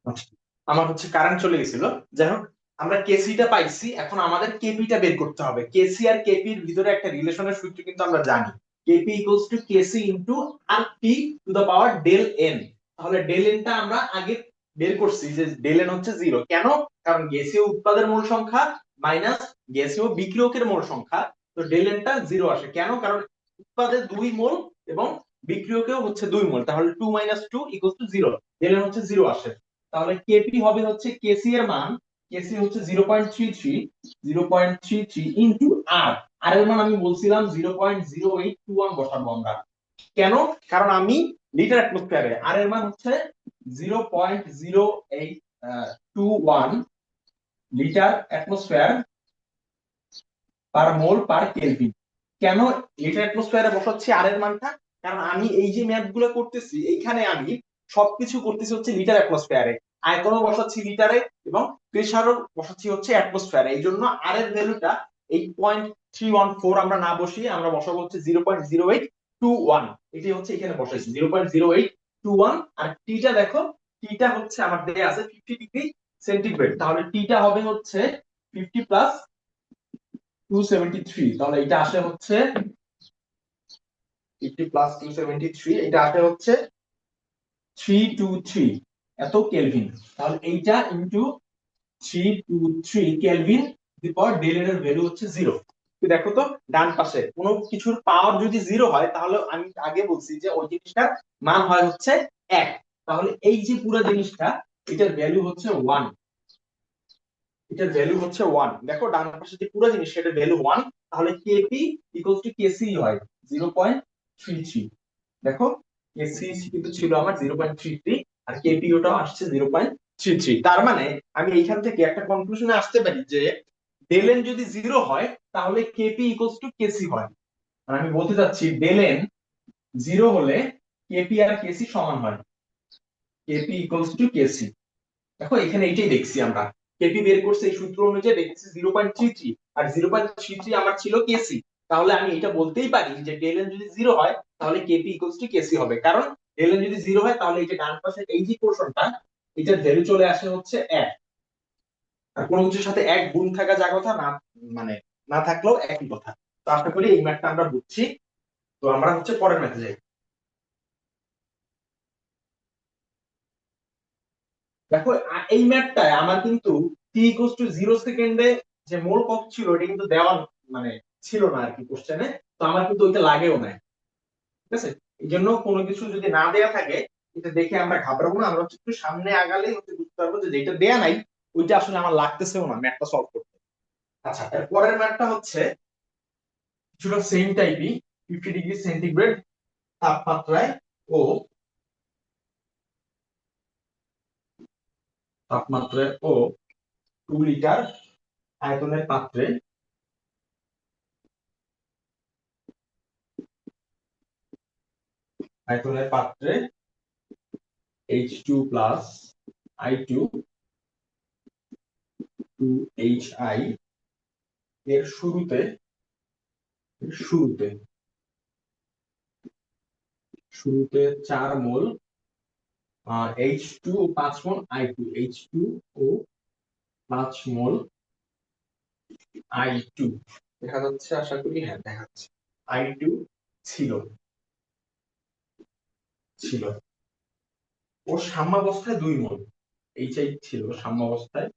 আচ্ছা, আমার হচ্ছে কারেন্ট চলে গেছিল। যাই হোক, আমরা কেসিটা পাইছি, এখন আমাদের কেপিটা বের করতে হবে। কেসি আর কেপির ভিতরে একটা রিলেশনের সূত্র কিন্তু আমরা জানি, KP equals to KC into R T to the power del N. তাহলে ডেল এনটা আমরা আগে বের করছি যে ডেল এন হচ্ছে জিরো। কেন? কারণ গ্যাসীয় উৎপাদের মোল সংখ্যা মাইনাস গ্যাসীয় বিক্রিয়কের মোল সংখ্যা, তো ডেল এনটা জিরো আসে। কেন? কারণ উৎপাদে 2 মোল এবং বিক্রিয়কেও হচ্ছে 2 মোল, তাহলে 2 minus 2 equals to zero, del N হচ্ছে জিরো আসে। তাহলে কেপি হবে হচ্ছে কেসি এর মান, কেসি হচ্ছে 0.33, 0.33 ইনটু আর, আর এর মান আমি বলছিলাম 0.0821 বসাবো আমরা। কেন? কারণ আমি লিটার অ্যাটমসফিয়ারে, আর এর মান হচ্ছে 0.0821 লিটার অ্যাটমসফিয়ার পার মোল পার কেলভিন। কেন লিটার অ্যাটমসফিয়ারে বসাচ্ছি আর এর মানটা? কারণ আমি এই যে ম্যাথ গুলো করতেছি এইখানে আমি সবকিছু করতেছি হচ্ছে লিটার অ্যাটমসফিয়ারে, আয়তনও বসাচ্ছি লিটারে এবং প্রেসারও বসাচ্ছি হচ্ছে অ্যাটমসফিয়ারে। এই জন্য আর এর ভ্যালুটা 8.314 আমরা না বসিয়ে আমরা বসাবো হচ্ছে 0.0821। এটি হচ্ছে এখানে বসাইছি 0.0821। আর টিটা দেখো, টিটা হচ্ছে আমার দেয়া আছে 50 ডিগ্রি সেন্টিগ্রেড, তাহলে টিটা হবে হচ্ছে 50 প্লাস 273, তাহলে এটা আসে হচ্ছে 50 প্লাস 273, এটা আসে হচ্ছে 323 এত কেলভিন। তাহলে এইটা ইনটু 323 কেলভিন দি পাওয়ার ডেল এর ভ্যালু হচ্ছে জিরো। দেখো তো, ডান পাশে কোনো কিছুর পাওয়ার যদি জিরো হয় তাহলে আমি আগে বলছি যে ওই জিনিসটার মান হয় হচ্ছে 1। তাহলে এই যে পুরো জিনিসটা, এটার ভ্যালু হচ্ছে 1, এটার ভ্যালু হচ্ছে 1। দেখো ডান পাশে যে পুরো জিনিস সেটার ভ্যালু 1, তাহলে কেপি ইকুয়ালস টু কেসি হয় 0.33। দেখো কেসি কিন্তু ছিল আমার 0.33 আর কেপি ওটাও আসছে 0.33। তার মানে আমি এইখান থেকে একটা কনক্লুশনে আসতে পারি যে ডেল এন যদি জিরো হয় তাহলে কেপি ইকুয়ালস টু কেসি হয়। মানে আমি বলতে চাচ্ছি ডেল এন জিরো হলে কেপি আর কেসি সমান হয়, কেপি ইকুয়ালস টু কেসি। দেখো এখানে এইটাই দেখছি আমরা, কেপি বের করছে এই সূত্র অনুযায়ী দেখছি 0.33, আর 0.33 আমার ছিল কেসি। তাহলে আমি এটা বলতেই পারি যে ডেল এন যদি জিরো হয় তাহলে কেপি ইকুয়ালস টু কেসি হবে, কারণ ডেল এন যদি জিরো হয় তাহলে এই যে ডান পাশে এই যে পোরশনটা, এটার ভ্যালু চলে আসে হচ্ছে 1। আর কোনো কিছুর সাথে এক গুণ থাকা যা কথা না, মানে না থাকলেও একই কথা। তো আশা করি এই ম্যাথটা আমরা বুঝছি। তো আমরা হচ্ছে পরের ম্যাথে যাই। দেখো এই ম্যাথটায় আমার কিন্তু টি ইকুয়ালস টু 0 সেকেন্ডে যে মোল কত ছিল এটা কিন্তু দেওয়া মানে ছিল না আর কি কোশ্চেনে। তো আমার কিন্তু ওইটা লাগেও না, ঠিক আছে? এই জন্য কোনো কিছু যদি না দেয়া থাকে এটা দেখে আমরা ঘাবড়াবো না, আমরা হচ্ছে একটু সামনে আগালেই হচ্ছে বুঝতে পারবো যে যেটা দেয়া নাই ওইটা আসলে আমার লাগতেছেও না ম্যাথটা সলভ করতে। আচ্ছা, এর পরের ম্যাথটা হচ্ছে কিছুটা সেম টাইপই। 50 ডিগ্রি সেন্টিগ্রেড তাপমাত্রায় ও তাপমাত্রায় ও 2 লিটার আয়তনের পাত্রে, আয়তনের পাত্রে H2 প্লাস I2 2HI এর শুরুতে, শুরুতে শুরুতে 4 মোল H2 ও 5 মোল I2, H2 ও 5 মোল I2 দেখা যাচ্ছে, আশা করি হ্যাঁ দেখাচ্ছে। I2 ছিল, ছিল ও সাম্যাবস্থায় 2 মোল, HI ছিল সাম্যাবস্থায়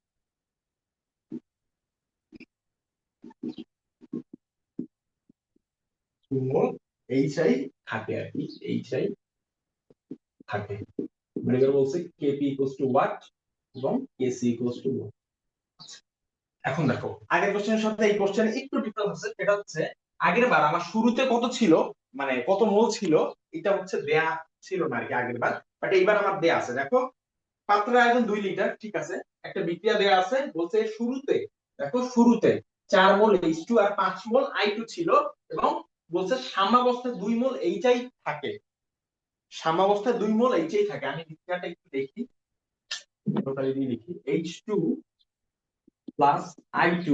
2 মোল, HI থাকে আর কি, HI থাকে। মানে এবার বলছে কেপি ইকুয়ালস টু ওয়াট এবং কেসি ইকুয়ালস টু ওয়াট। এখন দেখো আগের কোশ্চেনের সাথে এই কোশ্চেনে একটু ডিফারেন্স আছে, সেটা হচ্ছে আগের বার আমার শুরুতে কত ছিল, মানে কত মোল ছিল, এটা হচ্ছে দেয়া ছিল না আর কি আগের বার, বাট এইবার আমার দেয়া আছে। দেখো পাত্রের আয়তন 2 লিটার, ঠিক আছে, একটা বিক্রিয়া দেয়া আছে, বলছে শুরুতে, দেখো শুরুতে 4 মোল H2 আর 5 মোল I2 ছিল এবং বলছে সাম্যাবস্থায় 2 মোল HI থাকে, সাম্যাবস্থায় 2 মোল HI থাকে। আমি বিক্রিয়াটা একটু দেখি, টোটালি দিয়ে দেখি। H2 প্লাস I2,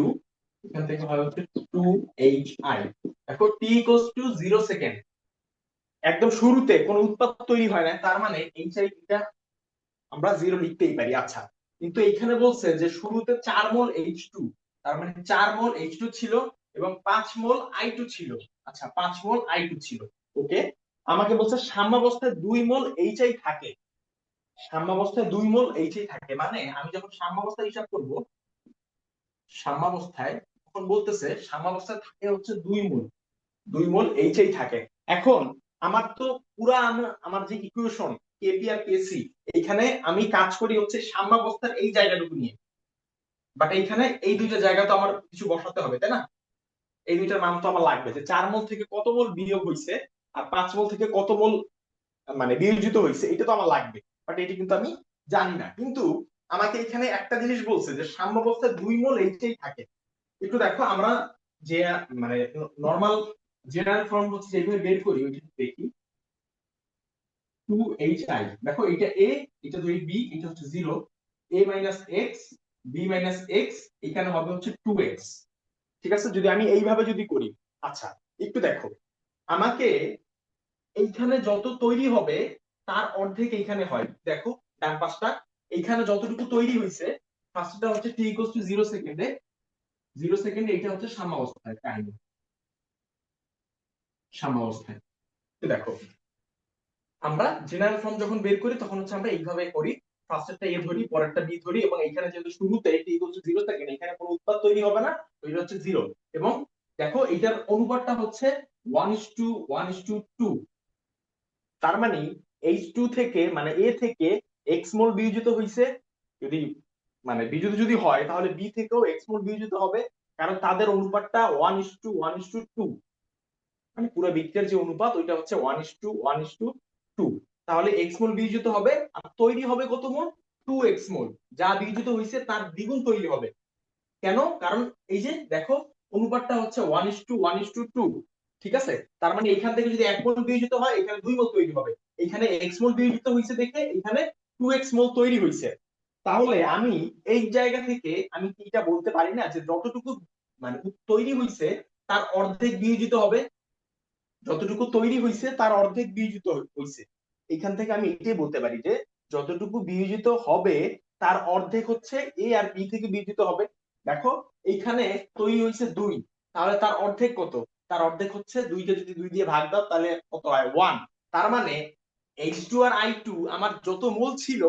এখান থেকে হয় হচ্ছে 2HI। দেখো T ইকুয়ালস টু 0 সেকেন্ড, একদম শুরুতে কোনো উৎপাদ তৈরি হয় না, তার মানে HI টা আমরা 0 লিখতেই পারি। আচ্ছা, কিন্তু এইখানে বলছে যে শুরুতে 4 মোল H2, তার মানে 4 মোল H2 ছিল এবং 5 মোল I2 ছিল। আচ্ছা, 5 মোল I2 ছিল। ওকে, আমাকে বলছে সাম্যাবস্থায় 2 মোল HI থাকে। সাম্যাবস্থায় 2 মোল HI থাকে, মানে আমি যখন সাম্যাবস্থা হিসাব করব, সাম্যাবস্থায় তখন বলতেছে সাম্যাবস্থায় থাকে হচ্ছে 2 মোল, 2 মোল HI থাকে। এখন আমার তো পুরা আমার যে ইকুয়েশন কেপি আর কেসি, এইখানে আমি কাজ করি হচ্ছে সাম্যাবস্থার এই জায়গাটুকু নিয়ে, বাট এইখানে এই দুইটা জায়গা তো আমার কিছু বসাতে হবে, তাই না? এই দুইটার মান তো আমার লাগবে, যে 4 মোল থেকে কত মোল বিয়োগ হয়েছে আর 5 মোল থেকে কত মোল মানে বিয়োজিত হয়েছে, এটা তো আমার লাগবে, বাট এটা কিন্তু আমি জানি না। কিন্তু আমাকে এখানে একটা জিনিস বলছে যে সাম্যাবস্থায় 2 মোল এইটাই থাকে। একটু দেখো, আমরা যে মানে নরমাল জেনারেল ফর্ম হচ্ছে যেভাবে বের করি ওইটা দেখি। 2hi, দেখো এটা a, এটা ধরি b, এটা হচ্ছে 0, a minus x, b minus x, এখানে হবে হচ্ছে 2x। ঠিক আছে, যদি আমি এইভাবে যদি করি। আচ্ছা, একটু দেখো, আমাকে এইখানে যত তৈরি হবে তার অর্ধেক এইখানে হয়। দেখো ডান পাশটা, এইখানে যতটুকু তৈরি হয়েছে, ফার্স্টটা হচ্ছে t ইকুয়ালস টু 0 সেকেন্ডে, 0 সেকেন্ডে, এটা হচ্ছে সাম্যাবস্থায় টাইম, সাম্যাবস্থায়। তো দেখো, আমরা জেনারেল ফর্ম যখন বের করি তখন হচ্ছে আমরা এইভাবে করি, ফার্স্টেরটা এ ধরি, পরেরটা বি ধরি, এবং এখানে যেহেতু শুরুতে t ইকুয়ালস টু 0 সেকেন্ড, এখানে কোনো উৎপাদ তৈরি হবে না, এটা হচ্ছে 0। এবং দেখো এটার অনুপাতটা হচ্ছে 1:1:2। তার মানে H2 থেকে মানে এ থেকে এক্স মোল বিয়োজিত হয়েছে, যদি মানে বিয়োজিত যদি হয় তাহলে বি থেকেও এক্স মোল বিয়োজিত হবে, কারণ তাদের অনুপাতটা 1:1:2, মানে পুরো বৃত্তের যে অনুপাত ওইটা হচ্ছে 1:1:2। তাহলে এক্স মোল বিয়োজিত হবে আর তৈরি হবে কত মোল? 2x মোল। যা বিয়োজিত হয়েছে তার দ্বিগুণ তৈরি হবে। কেন? কারণ এই যে দেখো, অনুপাতটা হচ্ছে 1:1:2। ঠিক আছে, তার মানে এখান থেকে যদি 1 মোল বিয়োজিত হয় এখানে 2 মোল তৈরি হবে, এখানে x মোল বিয়োজিত হয়েছে দেখে এখানে 2x মোল তৈরি হয়েছে। তাহলে আমি এই জায়গা থেকে আমি কি এটা বলতে পারি না যে যতটুকু মানে তৈরি হয়েছে তার অর্ধেক বিয়োজিত হবে, যতটুকু তৈরি হয়েছে তার অর্ধেক বিয়োজিত হয়েছে। এখান থেকে আমি এটাই বলতে পারি যে যতটুকু বিয়োজিত হবে তার অর্ধেক হচ্ছে এ আর বি থেকে বিয়োজিত হবে। দেখো, এইখানে তৈরি হয়েছে 2, তাহলে তার অর্ধেক কত? তার অর্ধেক হচ্ছে 2কে যদি 2 দিয়ে ভাগ দাও তাহলে কত হয়? 1। তার মানে H2 আর I2 আমার যত মোল ছিল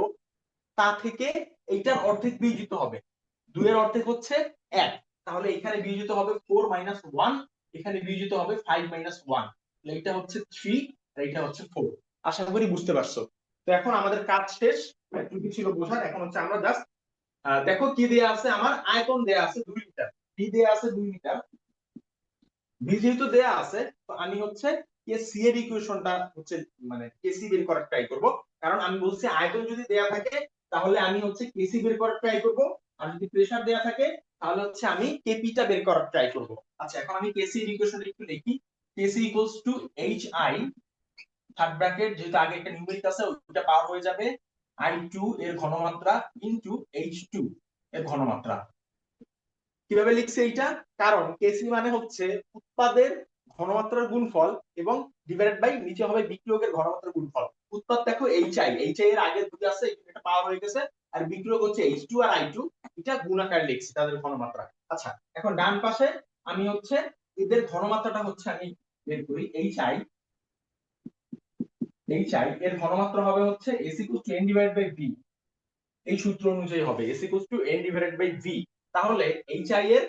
তা থেকে এইটার অর্ধেক বিয়োজিত হবে। 2 এর অর্ধেক হচ্ছে 1, তাহলে এখানে বিয়োজিত হবে 4 মাইনাস 1, এখানে বিয়োজিত হবে 5 মাইনাস 1, এটা হচ্ছে 3 আর এটা হচ্ছে 4। আশা করি বুঝতে পারছো। তো এখন আমাদের কাজ শেষ, এটুকু ছিল বোঝার। এখন হচ্ছে আমরা জাস্ট দেখো কি দেয়া আছে, আমার আয়তন দেয়া আছে 2 লিটার, বি দেয়া আছে 2 লিটার। বি যেহেতু দেয়া আছে, তো আমি হচ্ছে কেসি এর ইকুয়েশনটা হচ্ছে মানে কেসি বের করার ট্রাই করব, কারণ আমি বলছি আয়তন যদি দেয়া থাকে তাহলে আমি হচ্ছে কেসি বের করার ট্রাই করব, আর যদি প্রেসার দেয়া থাকে তাহলে হচ্ছে আমি কেপিটা বের করার ট্রাই করব। আচ্ছা, এখন আমি কেসি এর ইকুয়েশনটা একটু লিখি। K C equals to H I, third bracket যেহেতু আগে একটা নিউমেরিক আছে ওইটা পাওয়ার হয়ে যাবে I2 এর ঘনমাত্রা ইনটু H2 এর ঘনমাত্রা। কিভাবে লিখছে এইটা? কারণ কেসি মানে হচ্ছে উৎপাদের ঘনমাত্রার গুণফল এবং ডিভাইডেড বাই নিচে হবে বিক্রিয়কের ঘনমাত্রার গুণফল। উৎপাদ দেখো এইচআই এর আগে দুটো আছে, এটা পাওয়ার হয়ে গেছে, আর বিক্রিয়ক হচ্ছে H2 আর I2, এটা গুণ আকারে লিখছি তাদের ঘনমাত্রা। আচ্ছা, এখন ডান পাশে আমি হচ্ছে এদের ঘনমাত্রাটা হচ্ছে আমি বের করি। এইচআই এর ঘনমাত্রা হবে হচ্ছে S equal to N divided by V, এই সূত্র অনুযায়ী হবে S equal to N divided by V. তাহলে এইচআই এর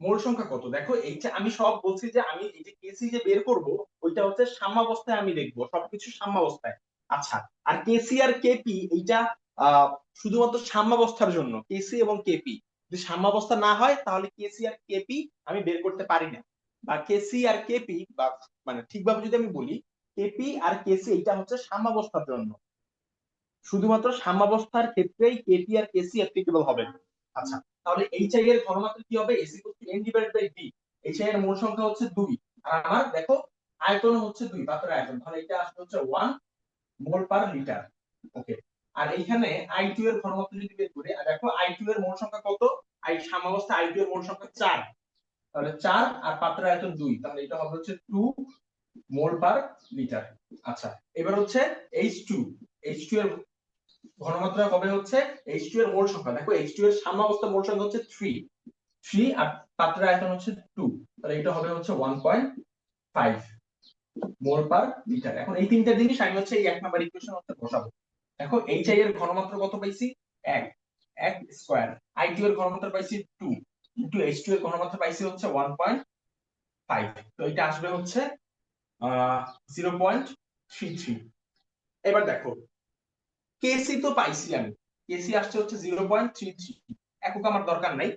মোল সংখ্যা কত? দেখো এইটা আমি সব বলছি যে আমি এই যে কেসি যে বের করব ওইটা হচ্ছে সাম্যাবস্থায় আমি দেখবো, সবকিছু সাম্যাবস্থায়। আচ্ছা, আর কেসি আর কেপি এইটা আহ শুধুমাত্র সাম্যাবস্থার জন্য, কেসি এবং কেপি। যদি সাম্যাবস্থা না হয় তাহলে কেসি আর কেপি আমি বের করতে পারি না, বা কেসি আর কেপি বা মানে ঠিকভাবে যদি আমি বলি কেপি আর কেসি এটা হচ্ছে সাম্যাবস্থার জন্য, শুধুমাত্র সাম্যাবস্থার ক্ষেত্রেই কেপি আর কেসি অ্যাপ্লিকেবল হবে। আচ্ছা, তাহলে এইচআই এর ঘনমাত্রা কি হবে? S equal to N divided by V. HI এর মোল সংখ্যা হচ্ছে 2, আর আমার দেখো আয়তন হচ্ছে 2, পাত্রের আয়তন, তাহলে এটা আসলে হচ্ছে 1 মোল পার লিটার। ওকে, আর এইখানে I2 এর ঘনমাত্রা যদি বের করি, আর দেখো I2 এর মোল সংখ্যা কত? সাম্যাবস্থা I2 এর মোল সংখ্যা 4, তাহলে 4 আর পাত্রের আয়তন 2, তাহলে এটা হবে হচ্ছে 2 মোল পার লিটার। আচ্ছা, এবার হচ্ছে H2 এর ঘনমাত্রা হবে হচ্ছে H2 এর মোল সংখ্যা। দেখো H2 এর সাম্যাবস্থা মোল সংখ্যা হচ্ছে 3 আর পাত্রের আয়তন হচ্ছে 2, তাহলে এটা হবে হচ্ছে 1.5 মোল পার লিটার। এখন এই তিনটা জিনিস আমি হচ্ছে এই 1 নাম্বার ইকুয়েশন হচ্ছে বসাবো। দেখো HI এর ঘনমাত্রা কত পাইছি 1 1 স্কয়ার, I2 এর ঘনমাত্রা পাইছি 2 ইনটু H2 এর ঘনমাত্রা পাইছি হচ্ছে 1.5, তো এটা আসবে হচ্ছে 0.33। এবার দেখো কেসি তো পাইছি আমি, কেসি আসছে হচ্ছে 0.33, একক আমার দরকার নাই।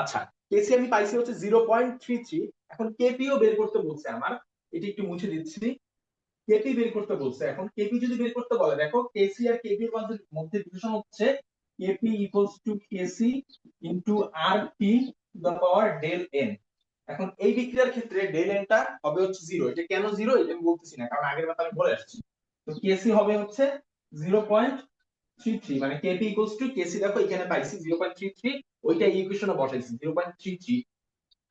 আচ্ছা কেসি আমি পাইছি হচ্ছে 0.33, এখন কেপিও বের করতে বলছে আমার, এটি একটু মুছে দিচ্ছি। কেপি বের করতে বলছে, এখন কেপি যদি বের করতে বলে, দেখো কেসি আর কেপি এর মধ্যে রিলেশন হচ্ছে KP equals to KC into R T to the power del N. এখন এই বিক্রিয়ার ক্ষেত্রে ডেল এন টা হবে হচ্ছে 0, এটা কেন 0 এটা আমি বলতেছি না, কারণ আগের বার আমি বলে আসছি। তো কেসি হবে হচ্ছে 0.33, মানে কেপি ইকুয়ালস টু কেসি, দেখো এখানে পাইছি 0.33, ওইটা এই ইকুয়েশনে বসাইছি 0.33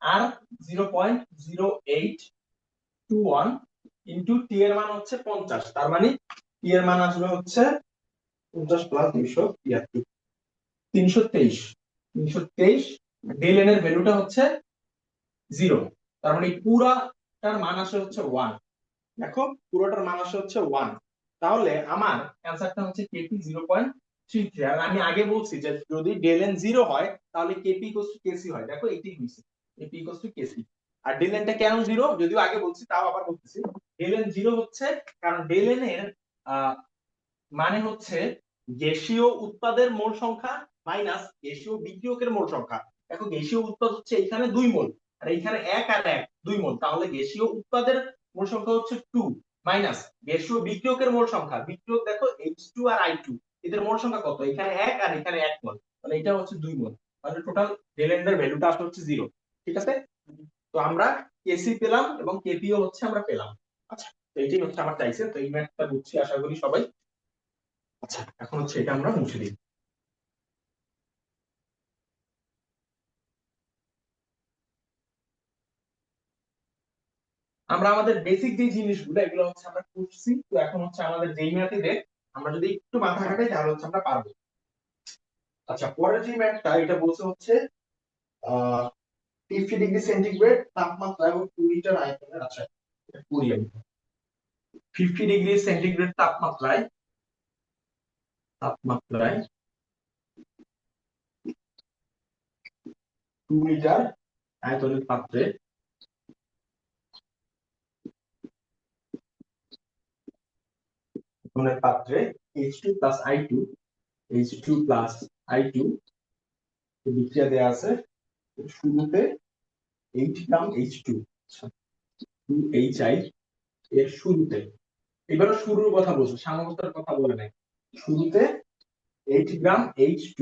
আর 0.0821 ইনটু টি এর মান হচ্ছে 50, তার মানে টি এর মান আসবে হচ্ছে 50 প্লাস 273, 323। 323 ডেল এন এর ভ্যালুটা হচ্ছে 0, তার মানে পুরাটার মান আসে হচ্ছে 1। দেখো পুরোটার মান আসে হচ্ছে 1, তাহলে আমার অ্যানসারটা হচ্ছে কেপি 0.33। আর আমি আগে বলছি যে যদি ডেল এন 0 হয় তাহলে কেপি ইকুয়ালস টু কেসি হয়, দেখো এটাই হইছে কেপি ইকুয়ালস টু কেসি। আর ডেল এনটা কেন 0, যদিও আগে বলছি তাও আবার বলতেছি, ডেল এন 0 হচ্ছে কারণ ডেল এন এর মানে হচ্ছে গ্যাসীয় উৎপাদের মোল সংখ্যা মাইনাস গ্যাসীয় বিক্রিয়কের মোল সংখ্যা। দেখো গ্যাসীয় উৎপাদ হচ্ছে এখানে 2 মোল আর এখানে 1 আর 1 2 মোল, তাহলে গ্যাসীয় উৎপাদের মোল সংখ্যা হচ্ছে 2 মাইনাস গ্যাসীয় বিক্রিয়কের মোল সংখ্যা, বিক্রিয়ক দেখো H2 আর I2 এদের মোল সংখ্যা কত, এখানে 1 আর এখানে 1 মোল, তাহলে এটা হচ্ছে 2 মোল, তাহলে টোটাল ডেল এন এর ভ্যালুটা আসলে হচ্ছে 0। ঠিক আছে, তো আমরা কেসি পেলাম এবং কেপিও হচ্ছে আমরা পেলাম। আচ্ছা তো এইটাই হচ্ছে আমার চাইছে, তো এই ম্যাথটা বুঝছি আশা করি সবাই। আচ্ছা এখন হচ্ছে এটা আমরা মুছে দিই। আমরা আমাদের বেসিক যে জিনিসগুলো এগুলো হচ্ছে আমরা করছি, তো এখন হচ্ছে আমাদের যেই ম্যাথে দেখ আমরা যদি একটু মাথা খাটাই তাহলে হচ্ছে আমরা পারবো। আচ্ছা পরের যে ম্যাথটা এটা বলছে হচ্ছে 50 ডিগ্রি সেন্টিগ্রেড তাপমাত্রা এবং 2 লিটার আয়তনের, আচ্ছা এটা করি আমি। 50 ডিগ্রি সেন্টিগ্রেড তাপমাত্রায় 2 লিটার আয়তনের পাত্রে পাত্রে H2 plus I2 H2 plus I2 বিক্রিয়া দেয়া আছে। শুরুতে 8 গ্রাম H2, আচ্ছা 2HI এর শুরুতে, এবারে শুরুর কথা বলছে, সাম্যাবস্থার কথা বলে নাই। শুরুতে 8 গ্রাম H2,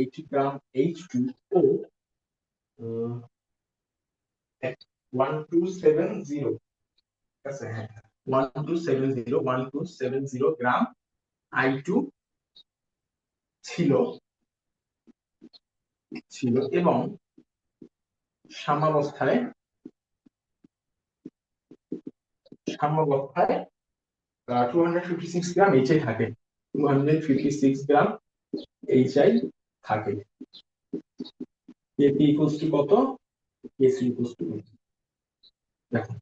8 গ্রাম H2O 1270, ঠিক আছে, হ্যাঁ 1270 গ্রাম I2 ছিল ছিল এবং সাম্যাবস্থায় সাম্যাবস্থায় 256 গ্রাম HI থাকে, 256 গ্রাম HI থাকে। KP ইকুয়ালস টু কত, KC ইকুয়ালস টু, দেখো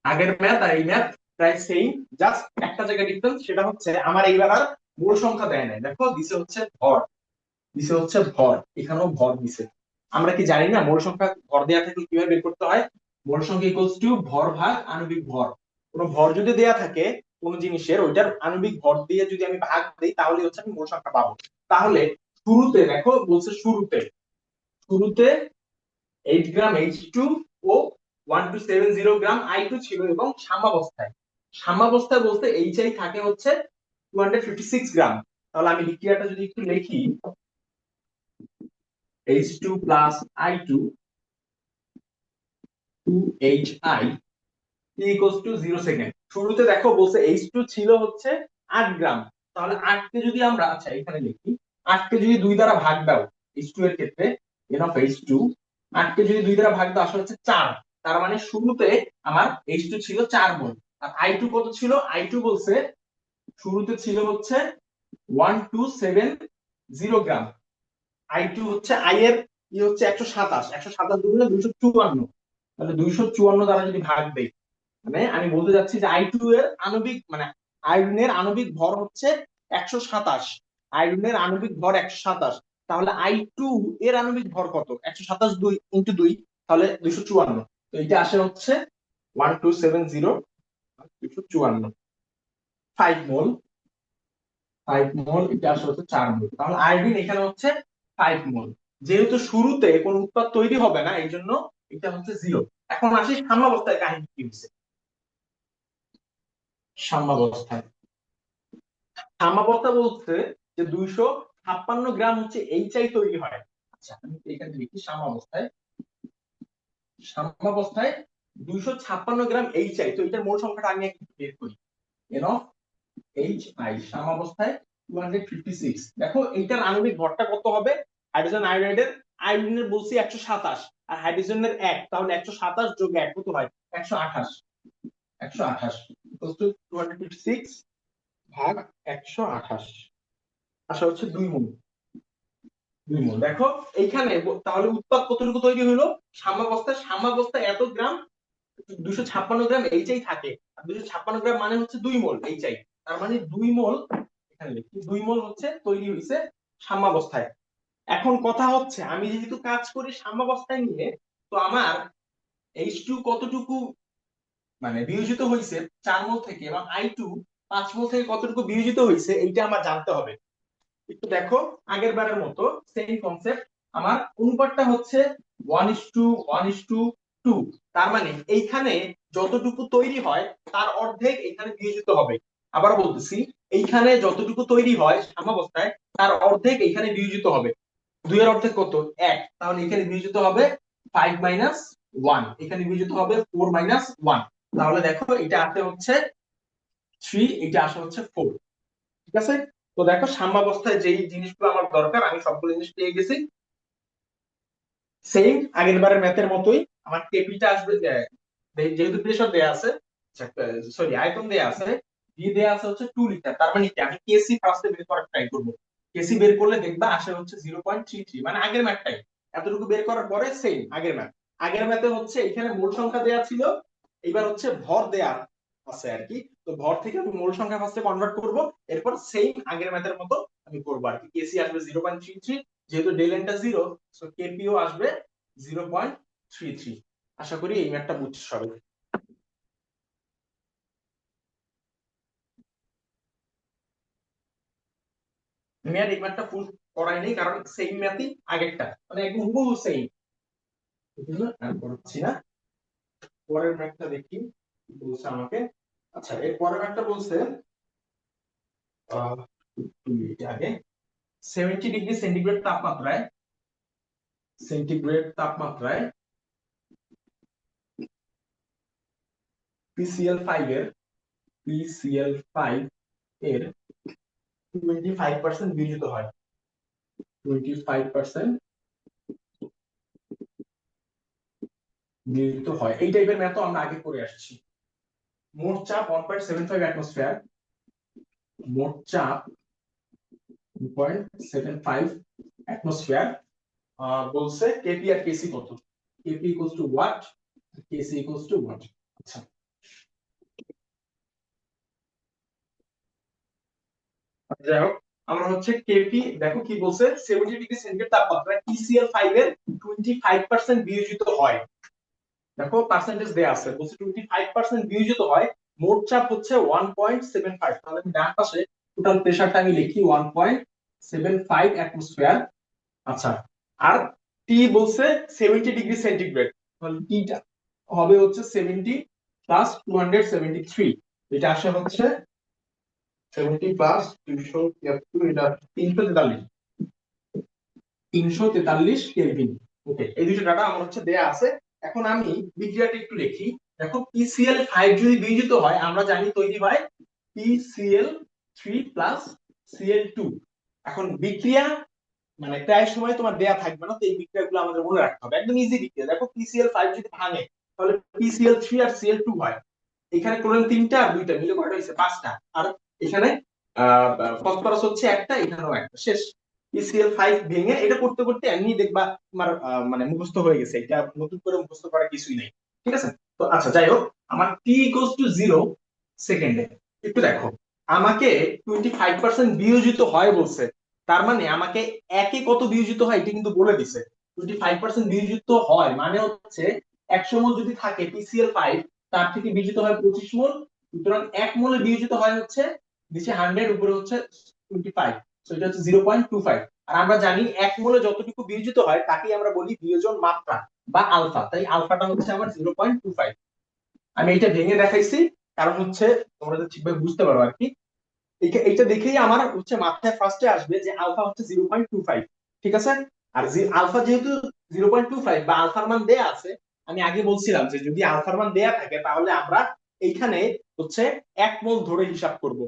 আগের ম্যাথ আর এই ম্যাথ প্রায় সেম, জাস্ট একটা জায়গায় ডিফারেন্স, সেটা হচ্ছে আমার এইবার আর মোল সংখ্যা দেয় নাই, দেখো দিছে হচ্ছে ভর, দিছে হচ্ছে ভর, এখানেও ভর দিছে। আমরা কি জানি না মোল সংখ্যা ভর দেয়া থাকলে কিভাবে বের করতে হয়, মোল সংখ্যা ইকুয়ালস টু ভর ভাগ আণবিক ভর। কোনো ভর যদি দেয়া থাকে কোন জিনিসের, ওইটার আণবিক ভর দিয়ে যদি আমি ভাগ দেই তাহলে হচ্ছে আমি মোল সংখ্যা পাবো। তাহলে শুরুতে দেখো বলছে শুরুতে শুরুতে 8 গ্রাম H2 ও 1270 গ্রাম I2 ছিল এবং সাম্যাবস্থায়, সাম্যাবস্থায় বলতে HI থাকে হচ্ছে 256 গ্রাম। তাহলে আমি বিক্রিয়াটা যদি একটু লিখি, H2 plus I2 2HI equals to 0 second. শুরুতে দেখো বলছে H2 ছিল হচ্ছে 8 গ্রাম, তাহলে 8 কে যদি আমরা, আচ্ছা এখানে লিখি, 8 কে যদি 2 দ্বারা ভাগ দাও H2 এর ক্ষেত্রে n of H2, 8 কে যদি 2 দ্বারা ভাগ দাও আসলে হচ্ছে 4, তার মানে শুরুতে আমার H2 ছিল 4 মোল। আর I2 কত ছিল, I2 বলছে শুরুতে ছিল হচ্ছে 1270 গ্রাম। I2 হচ্ছে I এর হচ্ছে 127, 127 গুণিলে 254, তাহলে 254 দ্বারা যদি ভাগ দেই, মানে আমি বলতে যাচ্ছি যে I2 এর আণবিক মানে আয়োডিনের আণবিক ভর হচ্ছে 127, আয়োডিনের আণবিক ভর 127, তাহলে I2 এর আণবিক ভর কত? 127 2 ইনটু 2, তাহলে 254। তো এটা আসে হচ্ছে 1270 254, 5 মোল, 5 মোল, এটা আসলে হচ্ছে 4 মোল। তাহলে আয়োডিন এখানে হচ্ছে 5 মোল। যেহেতু শুরুতে কোনো উৎপাদ তৈরি হবে না, এই জন্য এটা হচ্ছে 0। এখন আসি সাম্যাবস্থায় কাহিনী কি হচ্ছে। সাম্যাবস্থায়, সাম্যাবস্থা বলতে যে 256 গ্রাম হচ্ছে এইচআই তৈরি হয়। আচ্ছা আমি এখানে লিখি সাম্যাবস্থায়, সাম্যাবস্থায় 256 গ্রাম এইচআই, তো এটার মোল সংখ্যাটা আমি একটু বের করি। এন অফ এইচআই সাম্যাবস্থায় 256। দেখো এইটার আণবিক ভরটা কত হবে? হাইড্রোজেন আয়োডাইডের, আয়োডিনের বলছি 127 আর হাইড্রোজেনের 1, তাহলে 127 যোগ 1 কত হয়? 128, 128 ইকুয়াল টু 256 ভাগ 128, আসা হচ্ছে 2 মোল, 2 মোল। দেখো এইখানে তাহলে উৎপাদ কতটুকু তৈরি হলো? সাম্যাবস্থায়, সাম্যাবস্থায় এত গ্রাম 256 গ্রাম এইচআই থাকে, আর 256 গ্রাম মানে হচ্ছে 2 মোল এইচআই, তার মানে 2 মোল, এখানে লিখি 2 মোল হচ্ছে তৈরি হয়েছে সাম্যাবস্থায়। এখন কথা হচ্ছে আমি যেহেতু কাজ করি সাম্যাবস্থায় নিয়ে, তো আমার H2 কতটুকু মানে বিয়োজিত হয়েছে 4 মোল থেকে, এবং I2 5 মোল থেকে কতটুকু বিয়োজিত হয়েছে এইটা আমার জানতে হবে। একটু দেখো, আগের বারের মতো সেম কনসেপ্ট, আমার অনুপাতটা হচ্ছে 1:1:2, তার মানে এইখানে যতটুকু তৈরি হয় তার অর্ধেক এখানে বিয়োজিত হবে। আবার বলতেছি, এইখানে যতটুকু তৈরি হয় সাম্যাবস্থায় তার অর্ধেক এখানে বিয়োজিত হবে। 2 এর অর্ধেক কত? 1, তাহলে এখানে বিয়োজিত হবে 5 মাইনাস 1, এখানে বিয়োজিত হবে 4 মাইনাস 1, তাহলে দেখো এটা আসে হচ্ছে 3, এটা আসে হচ্ছে 4। ঠিক আছে? তো দেখো সাম্যাবস্থায় যেই জিনিসগুলো আমার দরকার আমি সবগুলো জিনিস পেয়ে গেছি। সেম আগের বারের ম্যাথের মতোই আমার কেপিটা আসবে, যেহেতু প্রেসার দেয়া আছে, সরি আয়তন দেয়া আছে, ভি দেয়া আছে হচ্ছে 2 লিটার, তার মানে কি আমি কেসি ফার্স্টে বের করার ট্রাই করব। কেসি বের করলে দেখবা আসে হচ্ছে 0.33, মানে আগের ম্যাথটাই, এতটুকু বের করার পরে সেম আগের ম্যাথ। আগের ম্যাথে হচ্ছে এখানে মোল সংখ্যা দেয়া ছিল, এবার হচ্ছে ভর দেয়া আছে আর কি। তো ভর থেকে আমি মোল সংখ্যা ফার্স্টে কনভার্ট করব, এরপর সেম আগের ম্যাথের মতো আমি করব আর কি। কেসি আসবে 0.33, যেহেতু ডেল এনটা 0, সো কেপিও আসবে 0.33। আশা করি এই ম্যাথটা বুঝছো সবাই। আমি আর এই ম্যাথটা ফুল করাই নেই, কারণ সেম ম্যাথই আগেরটা, মানে একদম হুবহু সেম, এজন্য আর করছি না। পরের ম্যাথটা দেখি কি বলছে আমাকে। আচ্ছা এর পরের ম্যাথটা বলছে আহ, একটু আগে 70 ডিগ্রি সেন্টিগ্রেড তাপমাত্রায়, সেন্টিগ্রেড তাপমাত্রায় PCl5 এর, PCl5 এর 25% বিয়োজিত হয়, 25% বিয়োজিত হয়। এই টাইপের ম্যাথও আমরা আগে করে আসছি। মোট চাপ 1.75 অ্যাটমসফিয়ার, মোট চাপ 1.75 অ্যাটমসফিয়ার, বলছে কেপি আর কেসি কত? KP equals to what, KC equals to what. আচ্ছা যাই হোক, আমরা হচ্ছে কেপি, দেখো কি বলছে 70 ডিগ্রি সেন্টিগ্রেড তাপমাত্রায় PCl5 এর 25% বিয়োজিত হয়। দেখো পার্সেন্টেজ দেয়া আছে, বলছে 25% বিয়োজিত হয়, মোট চাপ হচ্ছে 1.75, তাহলে আমি ডান পাশে টোটাল প্রেসারটা আমি লিখি 1.75 অ্যাটমসফিয়ার। আচ্ছা, আর টি বলছে 70 ডিগ্রি সেন্টিগ্রেড, তাহলে টিটা হবে হচ্ছে 70 প্লাস 273, এটা আসে হচ্ছে 70 প্লাস 273, এটা 343, 343 কেলভিন। ওকে, এই দুটো ডাটা আমার হচ্ছে দেয়া আছে। এখন আমি বিক্রিয়াটা একটু লিখি। দেখো PCl5 যদি বিয়োজিত হয় আমরা জানি তৈরি হয় PCl3 প্লাস Cl2। এখন বিক্রিয়া মানে প্রায় সময় তোমার দেয়া থাকবে না, তো এই বিক্রিয়াগুলো আমাদের মনে রাখতে হবে, একদম ইজি বিক্রিয়া। দেখো PCl5 যদি ভাঙে তাহলে PCl3 আর Cl2 হয়, এখানে ক্লোরিন 3টা আর 2টা মিলে কয়টা হয়েছে? 5টা। আর এখানে ফসফরাস হচ্ছে একটা, এখানেও একটা, শেষ। PCl5 ভেঙে এটা করতে করতে এমনি দেখবা তোমার মানে মুখস্থ হয়ে গেছে, এটা নতুন করে মুখস্থ করার কিছুই নেই, ঠিক আছে। তো আচ্ছা যাই হোক, আমার t = 0 সেকেন্ডে, একটু দেখো, আমাকে 25% বিয়োজিত হয় বলছে, তার মানে আমাকে একে কত বিয়োজিত হয় এটা কিন্তু বলে দিছে। 25% বিয়োজিত হয় মানে হচ্ছে 100 মোল যদি থাকে PCl5, তার থেকে বিয়োজিত হয় 25 মোল, সুতরাং 1 মোলে বিয়োজিত হয় হচ্ছে নিচে 100, উপরে হচ্ছে 25, সো এটা হচ্ছে 0.25। আর আমরা জানি 1 মোলে যতটুকু বিয়োজিত হয় তাকেই আমরা বলি বিয়োজন মাত্রা বা আলফা, তাই আলফাটা হচ্ছে আমার 0.25। আমি এটা ভেঙে দেখাইছি, কারণ হচ্ছে তোমরা যদি ঠিকভাবে বুঝতে পারো আর কি। এইটা দেখেই আমার হচ্ছে মাথায় ফার্স্টে আসবে যে আলফা হচ্ছে 0.25, ঠিক আছে। আর আলফা যেহেতু 0.25 বা আলফার মান দেয়া আছে, আমি আগে বলছিলাম যে যদি আলফার মান দেয়া থাকে তাহলে আমরা এইখানে হচ্ছে 1 মোল ধরে হিসাব করব,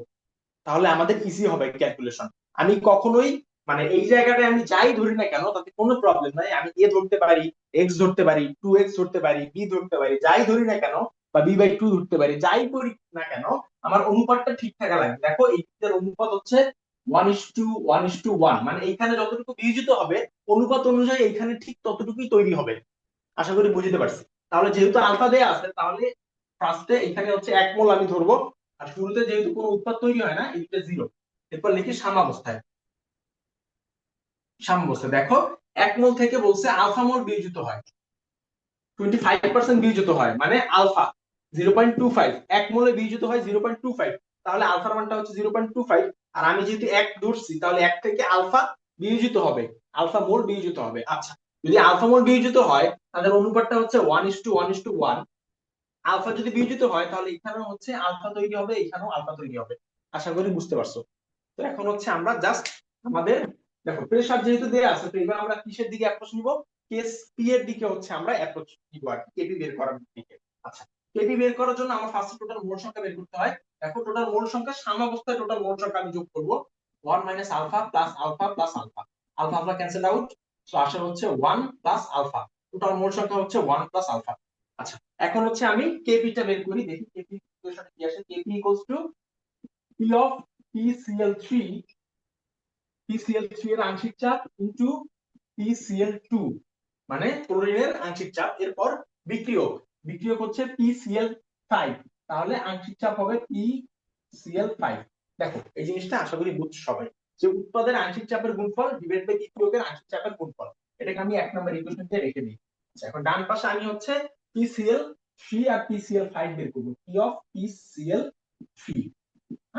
তাহলে আমাদের ইজি হবে ক্যালকুলেশন। আমি কখনোই মানে এই জায়গাটায় আমি যাই ধরি না কেন তাতে কোনো প্রবলেম নাই, আমি এ ধরতে পারি, এক্স ধরতে পারি, 2x ধরতে পারি, বি ধরতে পারি, যাই ধরি না কেন, বা b/2 ধরতে পারি, যাই করি না কেন, আমার অনুপাতটা ঠিক থাকা লাগবে। দেখো এইটার অনুপাত হচ্ছে 1:1:1, মানে এইখানে যতটুকু বিয়োজিত হবে অনুপাত অনুযায়ী এইখানে ঠিক ততটুকুই তৈরি হবে। আশা করি বুঝতে পারছি। তাহলে যেহেতু আলফা দেয়া আছে, তাহলে ফার্স্টে এখানে হচ্ছে 1 মোল আমি ধরবো, আর শুরুতে যেহেতু কোনো উৎপাদ তৈরি হয় না, এটা 0। এরপর লিখি সাম্যাবস্থায়। সাম্যাবস্থায় দেখো, 1 মোল থেকে বলছে আলফা মোল বিয়োজিত হয়, 25% বিয়োজিত হয়, মানে আলফা 0.25, 1 মোলে বিয়োজিত হয় 0.25, তাহলে আলফার মানটা হচ্ছে 0.25। আর আমি যেহেতু 1 ধরছি, তাহলে 1 থেকে আলফা বিয়োজিত হবে, আলফা মোল বিয়োজিত হবে। আচ্ছা, যদি আলফা মোল বিয়োজিত হয় তাদের অনুপাতটা হচ্ছে 1:1:1। আলফা যদি বিয়োজিত হয় তাহলে এখানেও হচ্ছে আলফা তৈরি হবে, এখানেও আলফা তৈরি হবে। আশা করি বুঝতে পারছো। তো এখন হচ্ছে আমরা জাস্ট আমাদের, দেখো প্রেসার যেহেতু দেয়া আছে, তো এবার আমরা কিসের দিকে অ্যাপ্রোচ নিব, কেস পি এর দিকে হচ্ছে আমরা অ্যাপ্রোচ নিব আর কি, কেপি বের করার দিকে। আচ্ছা, কেপি বের করার জন্য আমার ফার্স্ট টোটাল মোল সংখ্যা বের করতে হয়। দেখো টোটাল মোল সংখ্যা, সাম্যাবস্থায় টোটাল মোল সংখ্যা আমি যোগ করব 1 minus alpha plus alpha plus alpha, alpha alpha cancel out, so আসে হচ্ছে 1 প্লাস আলফা, টোটাল মোল সংখ্যা হচ্ছে 1 প্লাস আলফা। আচ্ছা, এখন হচ্ছে আমি কেপিটা বের করি, দেখি কেপি ইকুয়েশনে কি আসে। KP equals two P of PCl3, PCl3 এর আংশিক চাপ ইনটু PCl2, মানে ক্লোরিনের আংশিক চাপ, এরপর বিক্রিয়ক, বিক্রিয়ক হচ্ছে PCl5, তাহলে আংশিক চাপ হবে PCl5। দেখো এই জিনিসটা আশা করি বুঝছো সবাই, যে উৎপাদের আংশিক চাপের গুণফল ডিভাইড বাই বিক্রিয়কের আংশিক চাপের গুণফল, এটাকে আমি 1 নম্বর ইকুয়েশন দিয়ে রেখে দিই। আচ্ছা, এখন ডান পাশে আমি হচ্ছে PCl3 আর PCl5 বের করব। P অফ PCl3,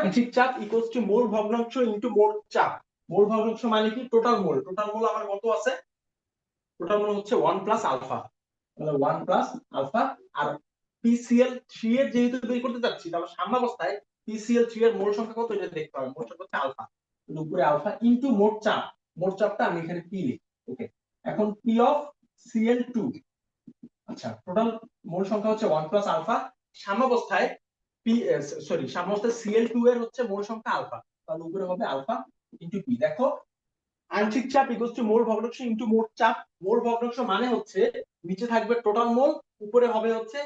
আংশিক চাপ ইকুয়ালস টু মোল ভগ্নাংশ ইনটু মোল চাপ। মোল ভগ্নাংশ মানে কি, টোটাল মোল, টোটাল মোল আমার কত আছে, টোটাল মোল হচ্ছে 1 প্লাস আলফা, তাহলে 1 প্লাস আলফা। আর PCl3 এর যেহেতু বের করতে যাচ্ছি, তাহলে সাম্যাবস্থায় PCl3 এর মোল সংখ্যা কত এটা দেখতে হবে, মোল সংখ্যা হচ্ছে আলফা, উপরে আলফা ইনটু মোট চাপ, মোট চাপটা আমি এখানে পি লিখি। ওকে, এখন P অফ Cl2, আচ্ছা টোটাল মোল সংখ্যা হচ্ছে 1 প্লাস আলফা, সাম্যাবস্থায় পি, সরি সাম্যাবস্থায় Cl2 এর হচ্ছে মোল সংখ্যা আলফা, তাহলে উপরে হবে আলফা ইনটু পি। দেখো আংশিক চাপ ইকুয়ালস টু মোল ভগ্নাংশ ইনটু মোট চাপ। মোল ভগ্নাংশ মানে হচ্ছে নিচে থাকবে টোটাল মোল, উপরে হবে হচ্ছে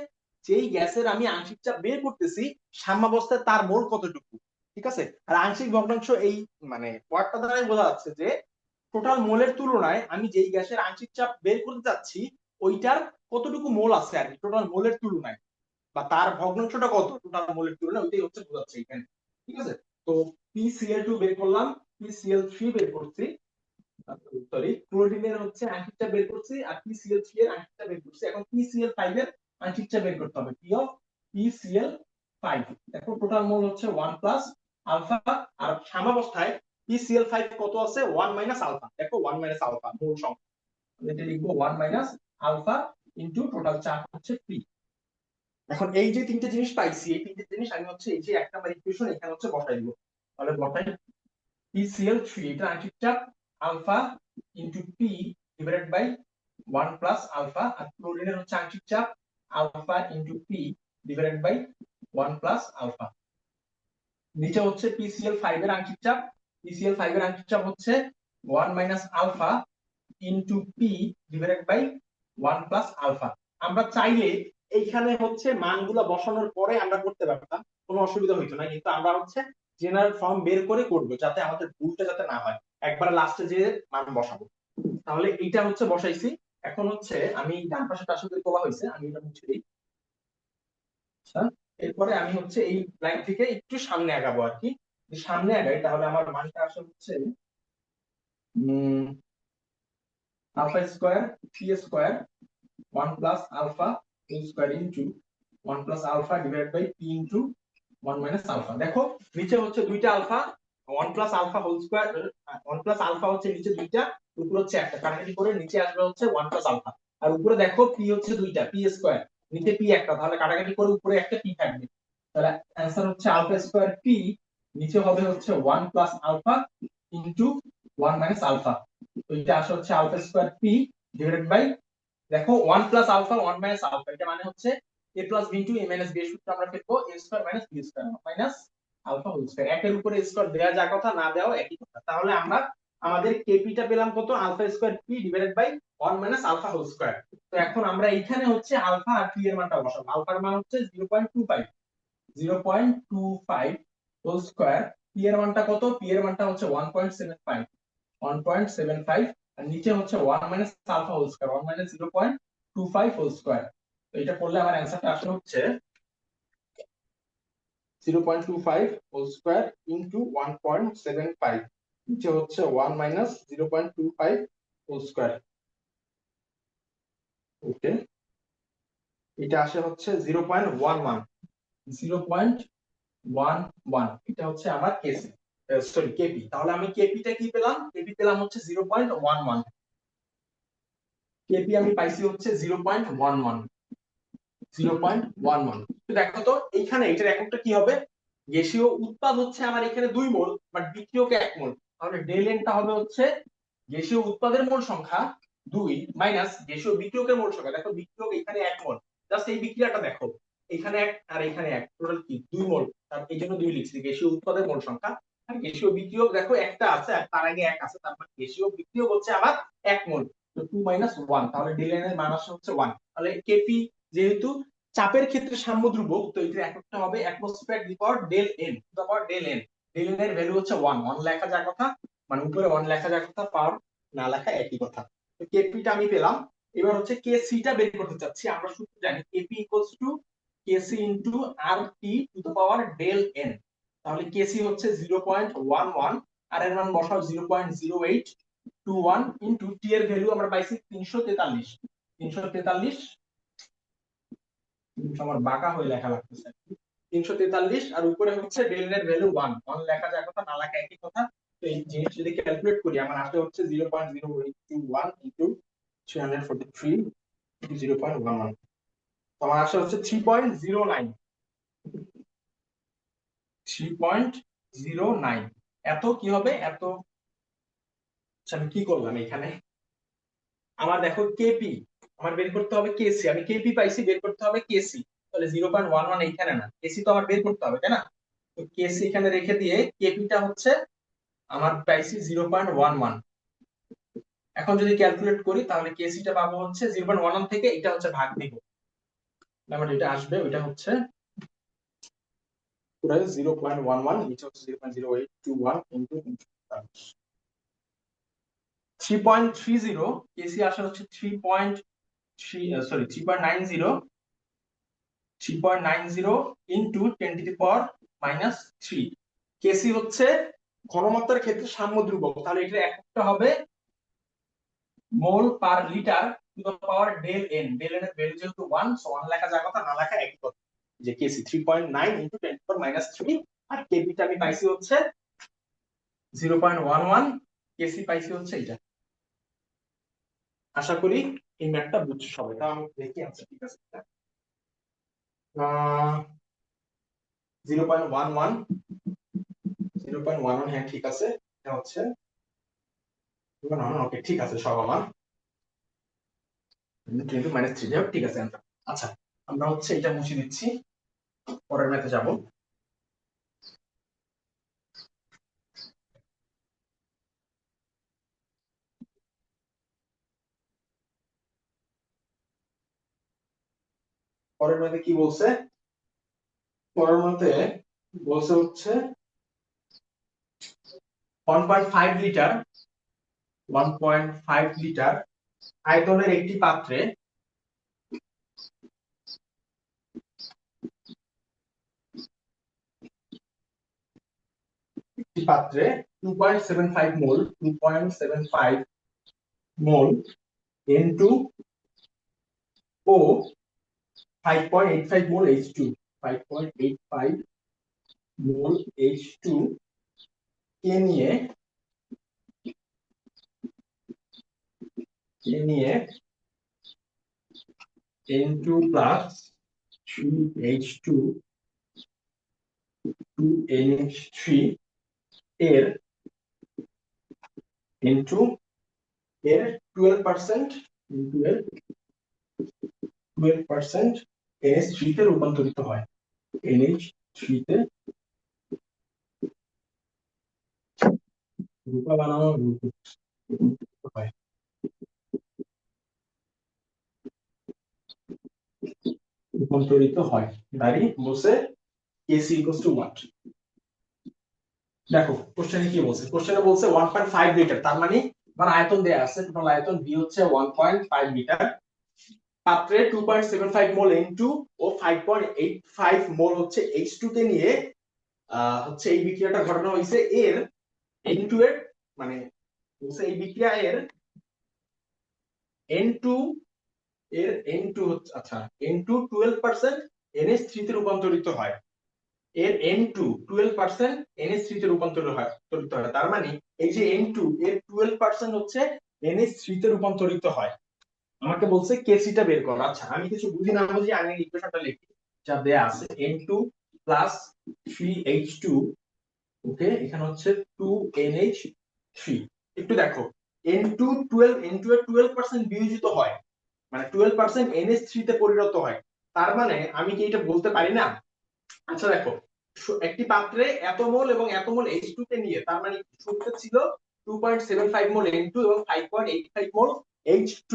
যেই গ্যাসের আমি আংশিক চাপ বের করতেছি সাম্যাবস্থায় তার মোল কতটুকু, ঠিক আছে। আর আংশিক ভগ্নাংশ এই মানে ওয়ার্ডটা দ্বারাই বোঝা যাচ্ছে যে টোটাল মোলের তুলনায় আমি যেই গ্যাসের আংশিক চাপ বের করতে যাচ্ছি ওইটার কতটুকু মোল আছে আর কি, টোটাল মোলের তুলনায়, বা তার ভগ্নাংশটা কত টোটাল মোলের তুলনায়, ওইটাই হচ্ছে বোঝাচ্ছে এখানে, ঠিক আছে। তো PCl2 বের করলাম, PCl3 বের করছি, সরি ক্লোরিনের হচ্ছে আংশিকটা বের করছি, আর PCl3 এর আংশিকটা বের করছি। এখন PCl5 এর আংশিকটা বের করতে হবে, P অফ PCl5। দেখো টোটাল মোল হচ্ছে 1 প্লাস আলফা, আর সাম্যাবস্থায় PCl5 কত আছে, 1 মাইনাস আলফা। দেখো 1 মাইনাস আলফা মোল সংখ্যা, এটা লিখবো 1 মাইনাস আলফা ইনটু টোটাল চাপ হচ্ছে P। এখন এই যে তিনটে জিনিস পাইছি, এই তিনটে জিনিস আমি হচ্ছে এই যে 1 নম্বর ইকুয়েশন এখানে হচ্ছে বসাই দিব। তাহলে বসাই PCl3, এটা আংশিক চাপ alpha into P divided by 1 plus alpha, আর ক্লোরিনের হচ্ছে আংশিক চাপ alpha into P divided by 1 plus alpha. নিচে হচ্ছে PCl5 এর আংশিক চাপ, PCl5 এর আংশিক চাপ হচ্ছে 1 minus alpha into P divided by 1 plus alpha. আমরা চাইলে এইখানে হচ্ছে মানগুলো বসানোর পরে আমরা করতে পারতাম, কোনো অসুবিধা হইতো না, কিন্তু আমরা হচ্ছে জেনারেল ফর্ম বের করে করবো, যাতে আমাদের ভুলটা যাতে না হয়, একবার লাস্টে যে মান বসাবো। তাহলে এইটা হচ্ছে বসাইছি। এখন হচ্ছে আমি ডান পাশেটা আসলে তোলা হয়েছে, আমি এটা মুছে দিই। আচ্ছা, এরপরে আমি হচ্ছে এই লাইন থেকে একটু সামনে আগাবো আর কি। যদি সামনে আগাই তাহলে আমার মানটা আসলে হচ্ছে alpha square P square 1 plus alpha whole square into 1 plus alpha divide by P into 1 minus alpha. দেখো নিচে হচ্ছে দুইটা alpha, 1 plus alpha whole square, 1 plus alpha হচ্ছে নিচে দুইটা, উপরে হচ্ছে একটা, কাটাকাটি করে নিচে আসবে হচ্ছে 1 প্লাস আলফা। আর উপরে দেখো পি হচ্ছে দুইটা, পি স্কোয়ার, নিচে পি একটা, তাহলে কাটাকাটি করে উপরে একটা পি থাকবে। তাহলে অ্যান্সার হচ্ছে আলফা স্কোয়ার পি, নিচে হবে হচ্ছে 1 plus alpha into 1 minus alpha. তো এটা আসলে হচ্ছে alpha square P divided by, দেখো 1 প্লাস আলফা 1 মাইনাস আলফা, এটা মানে হচ্ছে a plus b into a minus b এর সূত্র আমরা ফেলবো a square minus b square minus alpha whole square. একের উপরে স্কয়ার দেয়া যা কথা, না দেওয়া একই কথা। তাহলে আমরা আমাদের কেপিটা পেলাম কত, alpha square p divided by 1 minus alpha whole square. তো এখন আমরা এইখানে হচ্ছে আলফা আর p এর মানটা বসাবো। আলফার মান হচ্ছে 0.25, 0.25 হোল স্কয়ার, p এর মানটা কত, p এর মানটা হচ্ছে 1.75, 1.75, আর নিচে হচ্ছে 1 minus alpha whole square, 1 minus 0.25 whole square. তো এটা করলে আমার অ্যানসারটা আসলে হচ্ছে 0.25 হোল স্কয়ার ইনটু 1.75, নিচে হচ্ছে 1 মাইনাস 0.25 হোল স্কয়ার। ওকে, এটা আসে হচ্ছে 0.11, 0.11, এটা হচ্ছে আমার কেসি, সরি কেপি। তাহলে আমি কেপিটা কি পেলাম, কেপি পেলাম হচ্ছে 0.11, কেপি আমি পাইছি হচ্ছে 0.11, 0.11। তো দেখো তো এইখানে এটার এককটা কি হবে, গ্যাসীয় উৎপাদ হচ্ছে আমার এখানে 2 মোল, বাট বিক্রিয়ক 1 মোল। তাহলে ডেল এনটা হবে হচ্ছে গ্যাসীয় উৎপাদের মোল সংখ্যা 2 মাইনাস গ্যাসীয় বিক্রিয়কের মোল সংখ্যা। দেখো বিক্রিয়ক এখানে 1 মোল, জাস্ট এই বিক্রিয়াটা দেখো, এখানে 1 আর এখানে 1, টোটাল কি 2 মোল, তার এই জন্য 2 লিখছি। গ্যাসীয় উৎপাদের মোল সংখ্যা আর গ্যাসীয় বিক্রিয়ক দেখো একটা আছে আর তার আগে 1 আছে, তারপর গ্যাসীয় বিক্রিয়ক হচ্ছে আবার 1 মোল। তো 2 মাইনাস 1, তাহলে ডেল এন এর মান আসছে হচ্ছে 1। তাহলে কেপি যেহেতু চাপের ক্ষেত্রে সাম্যধ্রুবক, তো এটার এককটা হবে atmosphere the power del N, to the power del N. Del N এর ভ্যালু হচ্ছে 1, 1 লেখা যার কথা, মানে উপরে 1 লেখা যার কথা, পাওয়ার না লেখা একই কথা। তো কেপিটা আমি পেলাম। এবার হচ্ছে কেসি টা বের করতে চাচ্ছি। আমরা সূত্র জানি KP equals to KC into R T to the power del N. তাহলে কেসি হচ্ছে 0.11, আর এর মান বসাও 0.0821 ইনটু টি এর ভ্যালু আমরা পাইছি 343, 343, আমার বাঁকা হয়ে লেখা লাগতেছে, 343, আর উপরে হচ্ছে ডেল এর ভ্যালু 1, 1 লেখা যায় কথা, না লেখা একই কথা। তো এই জিনিস যদি ক্যালকুলেট করি আমার আসলে হচ্ছে 0.0821 ইনটু 343 ইনটু 0.11, তো আমার আসলে হচ্ছে 3.09, 3.09। এত কি হবে এত, আচ্ছা আমি কি করলাম এখানে, আমার দেখো কেপি আমার বের করতে হবে কেসি, আমি কেপি পাইছি, বের করতে হবে কেসি। তাহলে 0.11 এইখানে না, কেসি তো আমার বের করতে হবে তাই না। তো কেসি এখানে রেখে দিয়ে কেপিটা হচ্ছে আমার পাইছি 0.11। এখন যদি ক্যালকুলেট করি তাহলে কেসিটা পাবো হচ্ছে 0.11 থেকে এটা হচ্ছে ভাগ দিব, আমার যেটা আসবে ওইটা হচ্ছে পুরো 0.11, নিচে হচ্ছে 0.0821 ইনটু 3.30, কেসি আসলে হচ্ছে 3.3, sorry 3.90, 3.90 into 10 to the power minus 3। K C হচ্ছে ঘনমাত্রার ক্ষেত্রে সাম্য ধ্রুবক, তাহলে এটার এককটা হবে mole per litre to the power del N. Del N এর ভ্যালু যেহেতু 1, সো 1 লেখা যার কথা, না লেখা একই কথা, যে কেসি 3.9 ইনটু 10 টু পাওয়ার মাইনাস 3, আর কেপিটা আমি পাইছি হচ্ছে 0.11, কেসি পাইছি হচ্ছে এটা। আশা করি এই ম্যাথটা বুঝছো সবাই। তা আমি দেখি আচ্ছা ঠিক আছে, 0.11, 0.11, হ্যাঁ ঠিক আছে, এটা হচ্ছে ওকে ঠিক আছে সব আমার 10 টু মাইনাস 3, যাই হোক ঠিক আছে অ্যান্সার। আচ্ছা আমরা হচ্ছে এটা মুছে দিচ্ছি, পরের ম্যাথে যাব। পরের ম্যাথে কি বলছে, পরের ম্যাথে বলছে হচ্ছে 1.5 লিটার 1.5 লিটার আয়তনের একটি পাত্রে একটি পাত্রে 2.75 মোল 2.75 মোল N2 ও 5.85 মোল H2 5.85 মোল H2 কে নিয়ে N2 plus 3H2 2NH3 এর N2 এর 12% N2 এর 12% NH3 তে রূপান্তরিত হয় NH3 তে রূপা বানানো হয় রূপান্তরিত হয় দাঁড়ি বসে KC equals to what দেখো কোশ্চেনে কি বলছে কোশ্চেনে বলছে 1.5 লিটার তার মানে আমার আয়তন দেয়া আছে টোটাল আয়তন B হচ্ছে 1.5 লিটার পাত্রে 2.75 মোল N2 ও 5.85 মোল হচ্ছে H2 তে নিয়ে হচ্ছে এই বিক্রিয়াটা ঘটানো হয়েছে এর N2 এর মানে বলছে এই বিক্রিয়া এর N2 এর N2 হচ্ছে আচ্ছা N2 12% NH3 তে রূপান্তরিত হয় এর N2 12% NH3 তে রূপান্তরিত হয় তার মানে এই যে N2 এর 12% হচ্ছে NH3 তে রূপান্তরিত হয় আমাকে বলছে KC টা বের করো আচ্ছা আমি কিছু বুঝি না বুঝি আমি ইকুয়েশনটা লিখি যা দেয়া আছে N2 plus 3H2 ওকে এখানে হচ্ছে 2NH3 একটু দেখো N2 এর 12% বিয়োজিত হয় মানে 12% NH3 তে পরিণত হয় তার মানে আমি কি এটা বলতে পারি না আচ্ছা দেখো একটি পাত্রে এত মোল এবং এত মোল H2 কে নিয়ে তার মানে শুরুতে ছিল 2.75 মোল N2 এবং 5.85 মোল H2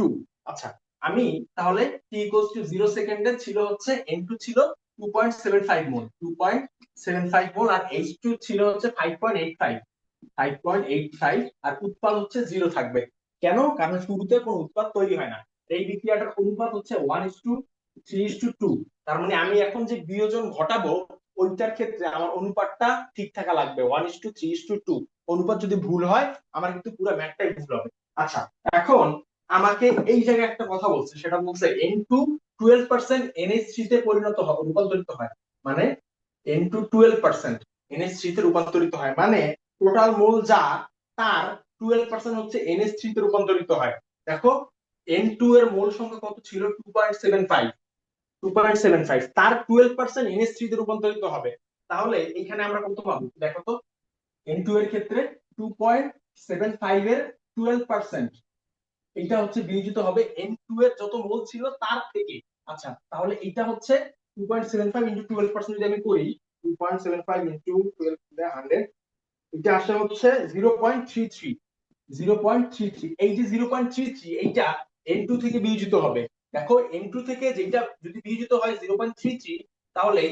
আচ্ছা আমি তাহলে t equals to 0 সেকেন্ডে ছিল হচ্ছে N2 ছিল 2.75 মোল 2.75 মোল আর H2 ছিল হচ্ছে 5.85 আর উৎপাদ হচ্ছে 0 থাকবে কেন কারণ শুরুতে কোনো উৎপাদ তৈরি হয় না এই বিক্রিয়াটার অনুপাত হচ্ছে 1:3:2 তার মানে আমি এখন যে বিয়োজন ঘটাবো ওইটার ক্ষেত্রে আমার অনুপাতটা ঠিক থাকা লাগবে 1:3:2 অনুপাত যদি ভুল হয় আমার কিন্তু পুরো ম্যাথটাই ভুল হবে আচ্ছা এখন আমাকে এই জায়গায় একটা কথা বলছে সেটা বলছে N2 12% NH3 তে পরিণত হয় রূপান্তরিত হয় মানে N2 12% NH3 তে রূপান্তরিত হয় মানে টোটাল মোল যা তার 12% হচ্ছে NH3 তে রূপান্তরিত হয় দেখো N2 এর মোল সংখ্যা কত ছিল 2.75 তার 12% NH3 তে রূপান্তরিত হবে তাহলে এখানে আমরা কত পাবো দেখো তো N2 এর ক্ষেত্রে 2.75 এর 12% এটা হচ্ছে বিয়োজিত হবে N2 এর যত মোল ছিল তার থেকে আচ্ছা তাহলে এটা হচ্ছে 2.75 ইনটু 12% যদি আমি করি 2.75 ইনটু 12 100 এটা আসে হচ্ছে 0.33 0.33 এই যে 0.33 এইটা N2 থেকে বিয়োজিত হবে দেখো N2 থেকে যেটা যদি বিয়োজিত হয় 0.33 তাহলে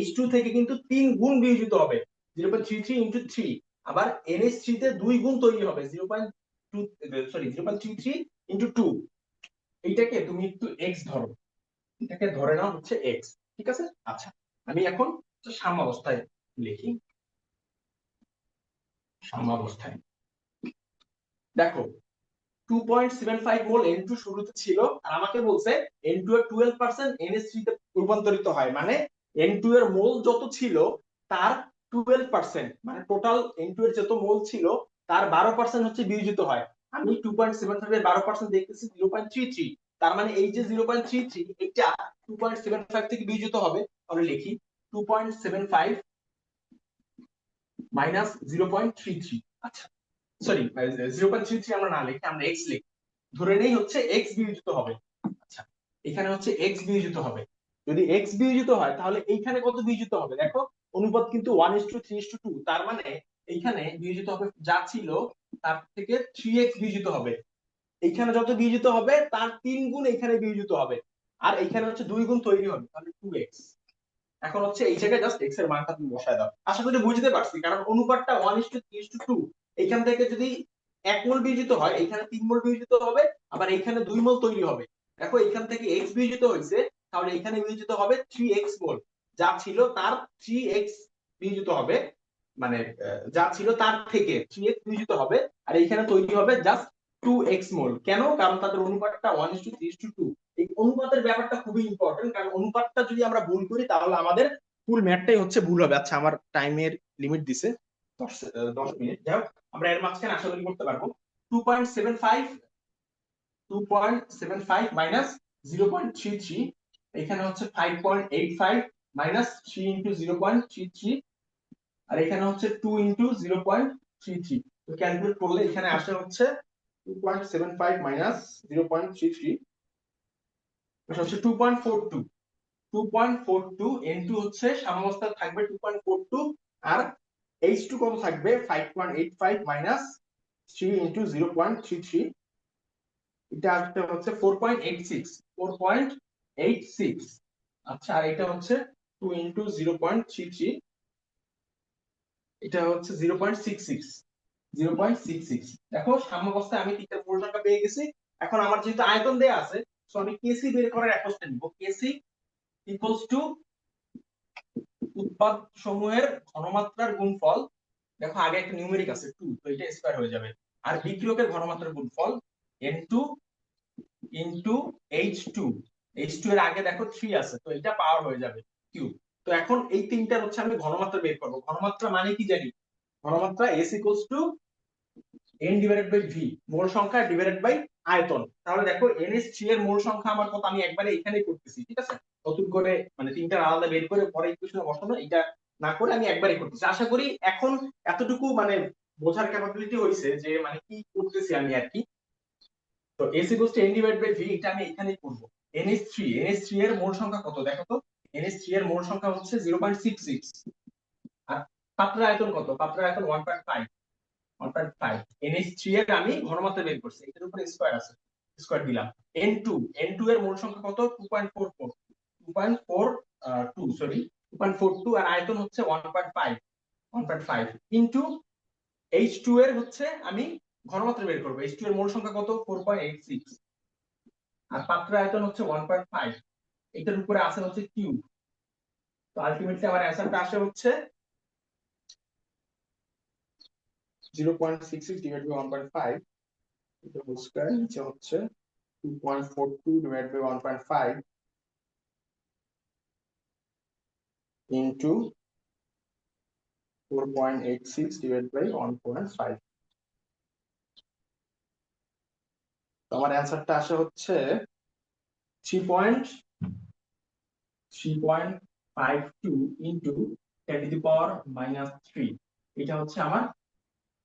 H2 থেকে কিন্তু 3 গুণ বিয়োজিত হবে 0.33 ইনটু 3 আবার NH3 তে 2 গুণ তৈরি হবে 0.2 সরি 0.33 ইনটু 2 এইটাকে তুমি একটু x ধরো এটাকে ধরে নাও হচ্ছে x ঠিক আছে আচ্ছা আমি এখন সাম্যাবস্থায় লিখি সাম্যাবস্থায় দেখো 2.75 মোল N2 শুরুতে ছিল আর আমাকে বলছে N2 এর 12% NH3 তে রূপান্তরিত হয় মানে N2 এর মোল যত ছিল তার 12% মানে টোটাল N2 এর যত মোল ছিল তার 12% হচ্ছে বিয়োজিত হয় আমি 2.75 এর 12% দেখতেছি 0.33 তার মানে এই যে 0.33 এটা 2.75 থেকে বিয়োজিত হবে তাহলে লিখি 2.75 মাইনাস 0.33 আচ্ছা সরি 0.33 আমরা না লিখি আমরা x লিখি ধরে নেই হচ্ছে x বিয়োজিত হবে আচ্ছা এখানে হচ্ছে x বিয়োজিত হবে যদি x বিয়োজিত হয় তাহলে এইখানে কত বিয়োজিত হবে দেখো অনুপাত কিন্তু 1:3:2 তার মানে এইখানে বিয়োজিত হবে যা ছিল তার থেকে 3x বিয়োজিত হবে এইখানে যত বিয়োজিত হবে তার 3 গুণ এখানে বিয়োজিত হবে আর এইখানে হচ্ছে 2 গুণ তৈরি হবে তাহলে 2x এখন হচ্ছে এই জায়গায় জাস্ট x এর মানটা তুমি বসায় দাও আশা করি বুঝতে পারছি কারণ অনুপাতটা 1:3:2 এখান থেকে যদি 1 মোল বিয়োজিত হয়, এখানে 3 মোল বিয়োজিত হবে, আবার এখানে 2 মোল তৈরি হবে। দেখো এখান থেকে x বিয়োজিত হয়েছে, তাহলে এখানে বিয়োজিত হবে 3x মোল, যা ছিল তার 3x বিয়োজিত হবে, মানে যা ছিল তার থেকে 3x বিয়োজিত হবে, আর এখানে তৈরি হবে জাস্ট 2x মোল। কেন? কারণ তাদের অনুপাতটা 1:3:2। এই অনুপাতের ব্যাপারটা খুবই ইম্পর্টেন্ট, কারণ অনুপাতটা যদি আমরা ভুল করি তাহলে আমাদের ফুল ম্যাথটাই হচ্ছে ভুল হবে। আচ্ছা, আমার টাইমের লিমিট দিছে 10 মিনিট, যাই হোক আমরা এর মাঝখানে আশা করি করতে পারবো। 2.75 মাইনাস 0.33, এখানে হচ্ছে 5.85 মাইনাস 3 ইন্টু 0.33, আর এখানে হচ্ছে 2 ইন্টু 0.33। তো ক্যালকুলেট করলে এখানে আসে হচ্ছে 2.75 মাইনাস 0.33, এটা হচ্ছে 2.42। 2.42 ইনটু হচ্ছে সাম্যাবস্থা থাকবে 2.42, আর H2 কত থাকবে 5.85 মাইনাস 3 ইনটু 0.33, এটা আসবে হচ্ছে 4.86। 4.86। আচ্ছা, আর এটা হচ্ছে 2 ইনটু 0.33, এটা হচ্ছে 0.66। 0.66। দেখো সাম্যাবস্থায় আমি তিনটা পূর্ণ সংখ্যা পেয়ে গেছি। এখন আমার যেহেতু আয়তন দেয়া আছে, সো আমি কেসি বের করার অ্যাপ্রোচটা নিব। কেসি ইকুয়ালস টু উৎপাদ সমূহের ঘনমাত্রার গুণফল। দেখো আগে একটা নিউমেরিক আছে 2, তো এটা স্কয়ার হয়ে যাবে। আর বিক্রিয়কের ঘনমাত্রার গুণফল n2 ইনটু h2। h2 এর আগে দেখো 3 আছে, তো এটা পাওয়ার হয়ে যাবে কিউব। তো এখন এই তিনটার হচ্ছে আমি ঘনমাত্রা বের করব। ঘনমাত্রা মানে কি জানি? ঘনমাত্রা s equals to n divided by v, mole সংখ্যা ডিভাইডেড বাই আয়তন। তাহলে দেখো NH3 এর মোল সংখ্যা আমার কত, আমি একবারে এখানেই করতেছি, ঠিক আছে? নতুন করে মানে তিনটা আলাদা বের করে পরে ইকুয়েশনে বসানো, এটা না করে আমি একবারই করতেছি। আশা করি এখন এতটুকু মানে বোঝার ক্যাপাবিলিটি হইছে যে মানে কি করতেছি আমি আর কি। তো s equals to n divided by v, এটা আমি এখানেই করব। NH3 এর মোল সংখ্যা কত দেখো তো? NH3 এর মোল সংখ্যা হচ্ছে 0.66। আর পাত্রের আয়তন কত? পাত্রের আয়তন 1.5। 1.5। NH3 এর আমি ঘনমাত্রা বের করছি, এটার উপরে স্কয়ার আছে, স্কয়ার দিলাম। N2 এর মোল সংখ্যা কত? 2.44। 2.42, সরি 2.42, আর আয়তন হচ্ছে 1.5। 1.5 ইনটু H2 এর হচ্ছে আমি ঘনমাত্রা বের করব। H2 এর মোল সংখ্যা কত? 4.86, আর পাত্রের আয়তন হচ্ছে 1.5, এটার উপরে আছে হচ্ছে কিউব। তো আলটিমেটলি আমার অ্যানসারটা আসে হচ্ছে 0.66 ডিভাইড বাই 1.5, এটা হোল স্কয়ার, নিচে হচ্ছে 2.42 divided by 1.5 into 4.86 divided by 1.5। তো আমার অ্যানসারটা আসে হচ্ছে 3.52 into 10 to the power minus 3। এটা হচ্ছে আমার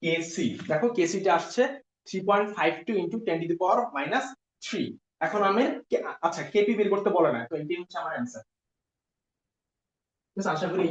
কেসি। দেখো কেসিটা আসছে 3.52 into 10 to the power minus 3। এখন আমি আচ্ছা কেপি বের করতে বলে না, তো এটাই হচ্ছে আমার অ্যানসার। আশা করি